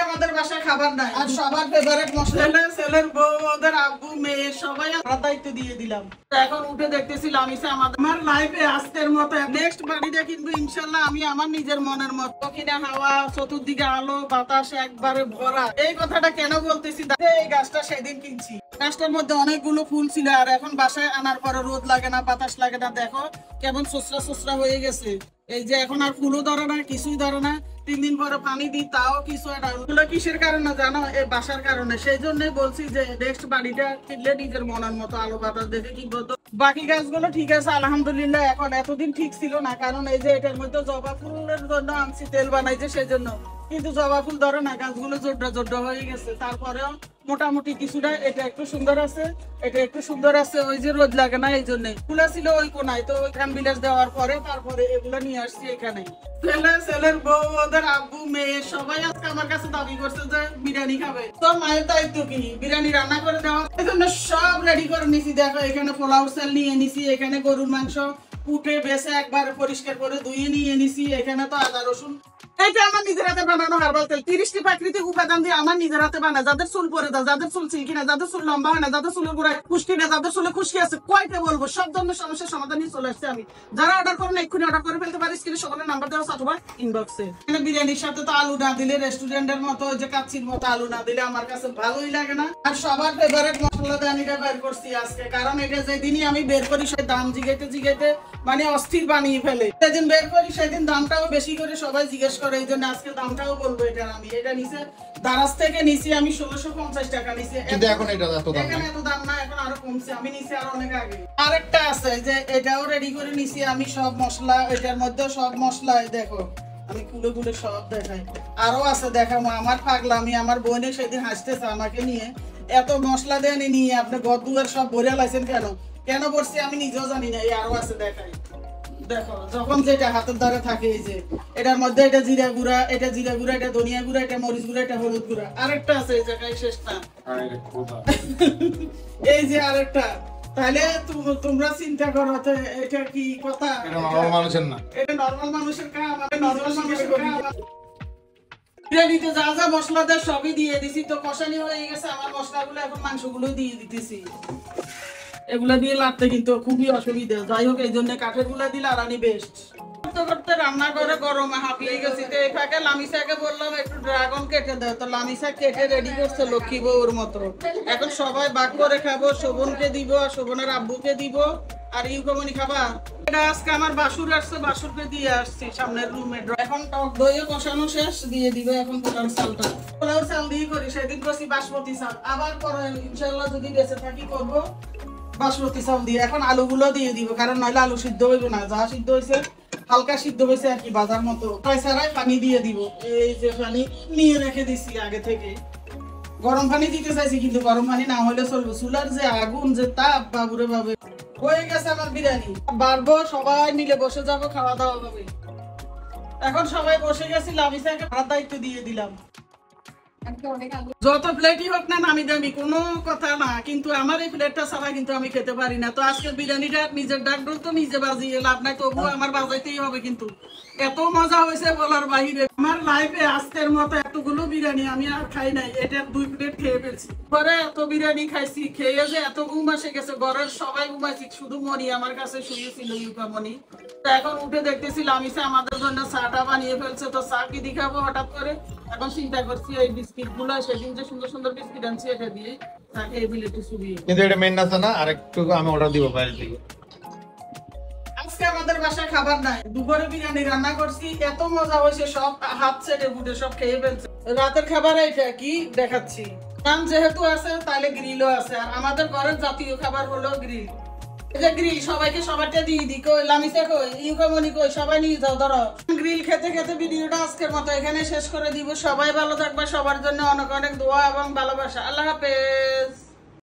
আমাদের বাসায় খাবার নাই আর সবার ফেভারিট মশলা ছেলের বউ ওদের আব্বু মেয়ে সবাই আমরা দায়িত্ব দিয়ে দিলাম। এখন উঠে দেখতেছি লামিসা আমার লাইফে আজকের মতো নেক্সট বাড়িতে কিন্তু ইনশাল্লাহ আমি আমার নিজের মনের মতো কিনা হাওয়া চতুর্দিকে আলো বাতাস একবারে ভরা। এই কথাটা কেন বলতেছি, এই গাছটা সেদিন কিনছি, গাছটার মধ্যে অনেকগুলো ফুল ছিল আর এখন বাসায় আনার পরে রোদ লাগে না বাতাস লাগে না, দেখো কেমন সোসরা সোসরা হয়ে গেছে। এই যে এখন আর ফুলও ধরে না কিছুই ধরে না, 3 দিন পরে পানি দিই তাও কিছু একটা। ওগুলো কিসের কারণে জানো? এই বাসার কারণে। সেই জন্যই বলছি যে নেক্সট বাড়িটা কিনলে নিজের মনের মতো আলো বাতাস দেখে কিনবো। তো বাকি গাছগুলো ঠিক আছে আলহামদুলিল্লাহ, এখন এতদিন ঠিক ছিল না কারণ এই যে এটার মধ্যে জবা ফুলের জন্য আনছি তেল বানাইছে সেই জন্য, কিন্তু জবা ফুল ধরে না, গাছগুলো জোড্ডা জোড্ডা হয়ে গেছে। তারপরেও মোটামুটি কিছুটা এটা একটু সুন্দর আছে, এটা একটু সুন্দর আছে, ওই যে রোদ লাগে না এই জন্য। ফুল ছিল ওই কোনায়, তো ওইখান বিলাস দেওয়ার পরে তারপরে এগুলো নিয়ে আসছি এখানে। ছেলের বউ ওদের আব্বু মেয়ে সবাই আজকে আমার কাছে দাবি করছে যে বিরিয়ানি খাবে। তো মায়ের দায়িত্ব কি বিরিয়ানি রান্না করে দেওয়া, এই জন্য সব রেডি করে নিছি। দেখো এখানে পোলাও চাল নিয়ে নিছি, এখানে গরুর মাংস উঠে বেছে একবার পরিষ্কার করে ধুয়ে নিয়ে নিছি, এখানে তো আদা রসুন। এটা আমার নিজের হাতে বানানো হার্বাল তেল, 30টি প্রাকৃতিক উপাদান দিয়ে আমার নিজের হাতে বানায়। যাদের চুল পরে দাও, যাদের চুল সিল্কি না, যাদের চুল লম্বা হয় না, যাদের চুলের গোড়ায় খুশকি না, যাদের চুলে খুশকি আছে, কয়টা বলবো, সব ধরনের সমস্যার সমাধান নিয়ে চলে আসছে আমি। যারা অর্ডার করেন এক্ষুনি অর্ডার করে ফেলতে পারি, স্ক্রিনে সকলের নাম্বার দেওয়া অথবা ইনবক্সে। বিরিয়ানির সাথে তো আলু না দিলে, রেস্টুরেন্টের মতো ওই যে কাচ্চির মতো আলু না দিলে আমার কাছে ভালোই লাগে না। আর সবার ফেভারিট মশলা দিয়ে আমি এটা বের করছি আজকে, কারণ এটা যেদিনই আমি বের করি সেই দাম জিগাইতে জিগাইতে মানে অস্থির বানিয়ে ফেলে। যেদিন বের করি সেদিন দামটাও বেশি করে সবাই জিজ্ঞেস করে, এই জন্য আজকে দামটাও বলবো। এটা আমি এটা নিচে দারাজ থেকে নিছি আমি 1650 টাকা নিছি, কিন্তু এখন এটা এত দাম না, এত দাম না, এখন আরো কমছে। আমি নিছি আর অনেক আগে। আরেকটা আছে যে এটাও রেডি করে নিছি আমি, সব মশলা এটার মধ্যে, সব মশলা দেখো আমি খুলে খুলে সব দেখাই। আরো আছে দেখাবো, আমার পাগলামি। আমার বোনে সেদিন হাসতেছে আমাকে নিয়ে, এত মশলা দেন নিয়ে আপনি ঘর দুয়ার সব ভরে লাইছেন কেন কেন বলছি আমি নিজেও জানি না। এই আরো আছে দেখাই, দেখো যখন যেটা হাতের দ্বারা থাকে, এই যে এটার মধ্যে এটা জিরা গুঁড়া, এটা জিরা গুঁড়া, এটা ধনিয়া গুঁড়া, এটা মরিচ গুঁড়া, এটা হলুদ গুঁড়া। আরেকটা আছে এই জায়গায় শেষটা, এই যে আরেকটা। তাহলে তোমরা চিন্তা করো এটা কি কথা? এটা নরমাল মানুষের না, এটা নরমাল মানুষের কাজ, আমাদের নরমাল মানুষের কাজ। বিরিয়ানিতে যা যা মশলা দেয় সবই দিয়ে দিছি, তো কষানি হয়ে গেছে আমার মশলাগুলো, এখন মাংসগুলো দিয়ে দিতেছি। এগুলা দিয়ে লাগতে কিন্তু খুবই অসুবিধা, যাই হোক এই জন্য কাঠের গুলা দিলে আরানি বেস্ট। করতে করতে রান্না করে গরমে হাঁপিয়ে গেছি, তো এই ফাঁকে লামিসাকে বললাম একটু ড্রাগন কেটে দাও, তো লামিসা কেটে রেডি করছে লক্ষ্মী বউর মতো। এখন সবাই ভাগ করে খাবো, শোভনকে দিব আর শোভনের আব্বুকে দিব আর ইউকমনি খাবা। এটা আজকে আমার বাসুর আসছে, বাসুরকে দিয়ে আসছি সামনের রুমে। এখন টক দইও কষানো শেষ, দিয়ে দিব এখন পোলাও চালটা। পোলাও চাল দিয়ে করি, সেদিন করছি বাসমতি চাল, আবার পরে ইনশাল্লাহ যদি বেঁচে থাকি করবো বাসমতি চাল দিয়ে। এখন আলুগুলো দিয়ে দিব, কারণ নইলে আলু সিদ্ধ হইব না, যা সিদ্ধ হয়েছে হালকা সিদ্ধ হয়েছে আর কি বাজার মতো। ছাড়াই পানি দিয়ে দিব, এই যে পানি নিয়ে রেখে দিছি আগে থেকে। গরম পানি দিতে চাইছি কিন্তু গরম পানি না হলে চলবে, চুলার যে আগুন যে তাপ বাবুরে বাবু। হয়ে গেছে আমার বিরিয়ানি, বাড়বো সবাই মিলে বসে যাবো, খাওয়া দাওয়া হবে। এখন সবাই বসে গেছি, লামিসাকে ভাড়ার দায়িত্ব দিয়ে দিলাম। যত প্লেটই হোক না নামি দামি কোনো কথা না, কিন্তু আমার এই প্লেটটা ছাড়া কিন্তু আমি খেতে পারি না। তো আজকে বিরিয়ানিটা নিজের ডাকডোল তো নিজে বাজিয়ে লাভ নাই, তবুও আমার বাজাইতেই হবে। কিন্তু এত মজা হয়েছে বলার বাহিরে। আমার লাইফে আজকের মতো এতগুলো বিরিয়ানি আমি আর খাই নাই, এটার 2 প্লেট খেয়ে ফেলছি। পরে এত বিরিয়ানি খাইছি, খেয়ে যে এত ঘুম এসে গেছে, ঘরের সবাই ঘুমাইছি, শুধু মনি আমার কাছে শুয়েছিল, ইউকামনি। তো এখন উঠে দেখতেছি লামিসা আমাদের জন্য চাটা বানিয়ে ফেলছে, তো চা কি দেখাবো হঠাৎ করে। এখন চিন্তা করছি এই বিস্কিট গুলো, সেদিন যে সুন্দর সুন্দর বিস্কিট আনছি এটা দিয়ে তাকে এই বিলেটে চুবিয়ে। কিন্তু এটা মেন আছে না, আরেকটু আমি অর্ডার দিব বাইরে থেকে। আজকে আমাদের বাসায় খাবার নাই, দুপুরে বিরিয়ানি রান্না করছি, এত মজা হয়েছে, সব হাত সেটে বুটে সব খেয়ে ফেলছে। রাতের খাবার এটা কি দেখাচ্ছি, নাম যেহেতু আছে তাহলে গ্রিলও আছে, আর আমাদের ঘরের জাতীয় খাবার হলো গ্রিল। এই যে গ্রিল সবাইকে সবারটা দিয়ে দিই, কই লামিসা কই ইউকামনি কই, সবাই নিয়ে যাও ধরো। গ্রিল খেতে খেতে ভিডিওটা আজকের মতো এখানে শেষ করে দিব। সবাই ভালো থাকবে, সবার জন্য অনেক অনেক দোয়া এবং ভালোবাসা। আল্লাহ হাফেজ।